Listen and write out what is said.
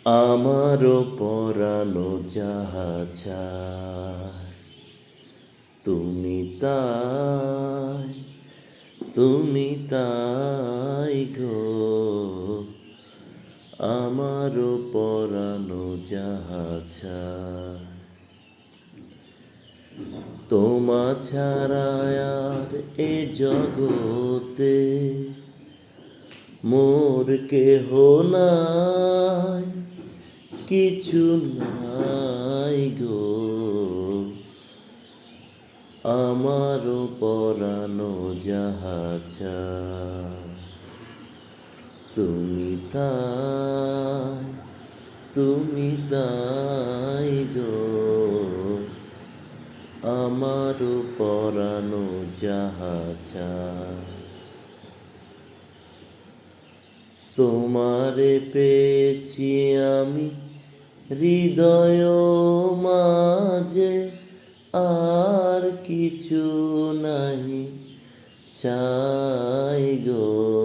আমারও পরানো যাহা চায় তুমি তাই গো। আমারও পরানো যাহা চায় তোমা ছাড়া আর এ জগতে মোর কেহ নাই, কিছু নাই গো। আমারও পরানো যাহা চায় তুমি তাই গো। আমারও পরানো যাহা চায় তোমারে পেয়েছি আমি হৃদয় মাঝে, আর কিছু নাহি চাই গো।